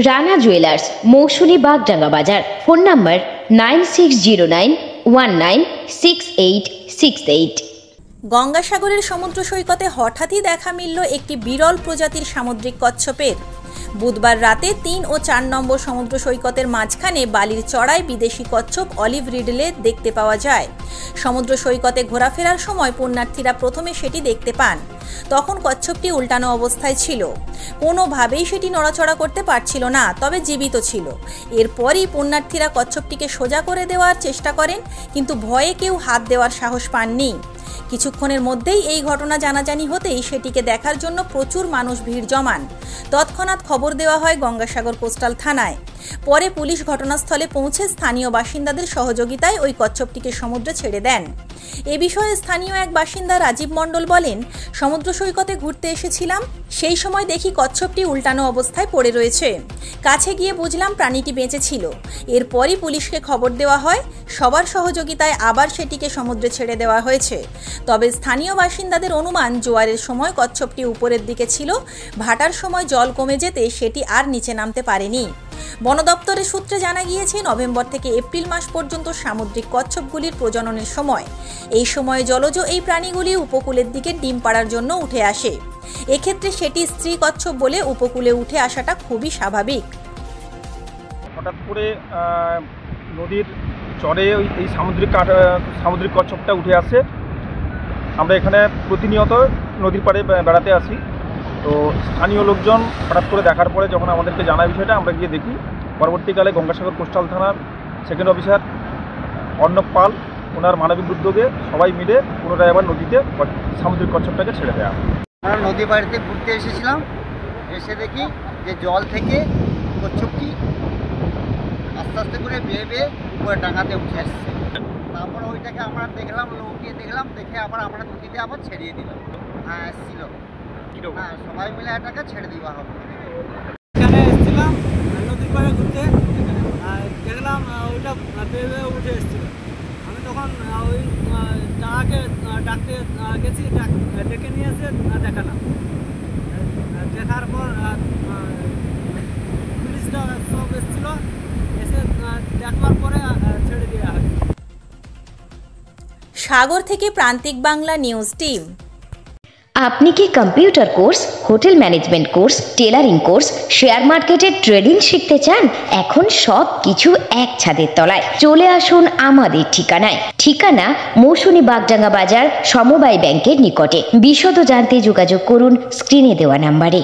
Rana jewellers, Mousuni Bagdanga বাজার। Phone number 9609196868। গঙ্গাসাগরের সমুদ্র সৈকতে হঠাৎই দেখা মিলল একটি বিরল প্রজাতির সামুদ্রিক কচ্ছপের। বুধবার রাতে 3 ও 4 নম্বর সমুদ্র সৈকতের মাঝখানে বালির চড়ায় বিদেশি কচ্ছপ অলিভ রিডলে দেখতে পাওয়া যায়। সমুদ্র সৈকতে ঘোরাফেরার সময় পুণ্যার্থীরা প্রথমে সেটি দেখতে পান। তখন কচ্ছপটি উল্টানো অবস্থায় ছিল, কোনোভাবেই সেটি নড়াচড়া করতে পারছিল না, তবে জীবিত ছিল। এরপরই পুণ্যার্থীরা কচ্ছপটিকে সোজা করে দেওয়ার চেষ্টা করেন, কিন্তু ভয়ে কেউ হাত দেওয়ার সাহস পাননি। কিছুক্ষণের মধ্যেই এই ঘটনা জানাজানি হতেই সেটিকে দেখার জন্য প্রচুর মানুষ ভিড় জমান। তৎক্ষণাৎ খবর দেওয়া হয় গঙ্গাসাগর কোস্টাল থানায়। পরে পুলিশ ঘটনাস্থলে পৌঁছে স্থানীয় বাসিন্দাদের সহযোগিতায় ওই কচ্ছপটিকে সমুদ্রে ছেড়ে দেন। এ বিষয়ে স্থানীয় এক বাসিন্দা রাজীব মণ্ডল বলেন, সমুদ্র সৈকতে ঘুরতে এসেছিলাম, সেই সময় দেখি কচ্ছপটি উল্টানো অবস্থায় পড়ে রয়েছে। কাছে গিয়ে বুঝলাম প্রাণীটি বেঁচে ছিল। এরপরই পুলিশকে খবর দেওয়া হয়, সবার সহযোগিতায় আবার সেটিকে সমুদ্রে ছেড়ে দেওয়া হয়েছে। তবে স্থানীয় বাসিন্দাদের অনুমান, জোয়ারের সময় কচ্ছপটি উপরের দিকে ছিল, ভাটার সময় জল কমে যেতে সেটি আর নিচে নামতে পারেনি। বন দপ্তরের সূত্রে জানা গিয়েছে, নভেম্বর থেকে এপ্রিল মাস পর্যন্ত সামুদ্রিক কচ্ছপগুলির প্রজননের সময়। এই সময়ে জলজ এই প্রাণীগুলি উপকূলের দিকে ডিম পাড়ার জন্য উঠে আসে। এক্ষেত্রে সেটি স্ত্রী কচ্ছপ বলে উপকূলে উঠে আসাটা খুবই স্বাভাবিক। হঠাৎ করে নদীর চরে এই সামুদ্রিক কচ্ছপটা উঠে আসে। আমরা এখানে প্রতিনিয়ত নদীর পাড়ে বেড়াতে আসি। তো স্থানীয় লোকজন হঠাৎ করে দেখার পরে যখন আমাদেরকে জানায় বিষয়টা, আমরা গিয়ে দেখি। পরবর্তীকালে গঙ্গাসাগর কোস্টাল থানার সেকেন্ড অফিসার অর্ণব পাল, ওনার মানবিক উদ্যোগে সবাই মিলে পুনরায় আবার নদীতে সামুদ্রিক কচ্ছপটাকে ছেড়ে দেওয়া। আমরা নদী বাড়িতে ঘুরতে এসেছিলাম, এসে দেখি যে জল থেকে কচ্ছপটি আস্তে আস্তে করে বেয়ে বেয়ে উপরে ডাঙাতে উঠে আসছে। তারপর ওইটাকে আমরা দেখলাম, লৌকিয়ে দেখলাম, দেখে আবার আমরা নদীতে আবার ছেড়িয়ে দিলাম। হ্যাঁ, এসেছিল। হ্যাঁ, সবাই মিলে এটাকে ছেড়ে দেওয়া হবে। এখানে এসেছিলাম নদীর পাড়ে ঘুরতে, দেখলাম ওইটা বেয়ে বেয়ে উঠে এসেছিল। আমি তখন ওই ডাঙাকে ডাকতে গেছি, ডেকে নিয়ে এসে দেখালাম। দেখার পর পুলিশরা সব এসেছিল, এসে দেখবার পরে ছেড়ে দেওয়া হয়। সাগর থেকে প্রান্তিক বাংলা নিউজ টিম। আপনি কি computer course, hotel management course, tailoring course, share মার্কেটের ট্রেডিং শিখতে চান? এখন সব কিছু এক ছাদের তলায়। চলে আসুন আমাদের ঠিকানায়। ঠিকানা মৌসুনী বাগডাঙ্গা বাজার, সমবায় ব্যাংকের নিকটে। বিশদ জানতে যোগাযোগ করুন স্ক্রিনে দেওয়া নাম্বারে।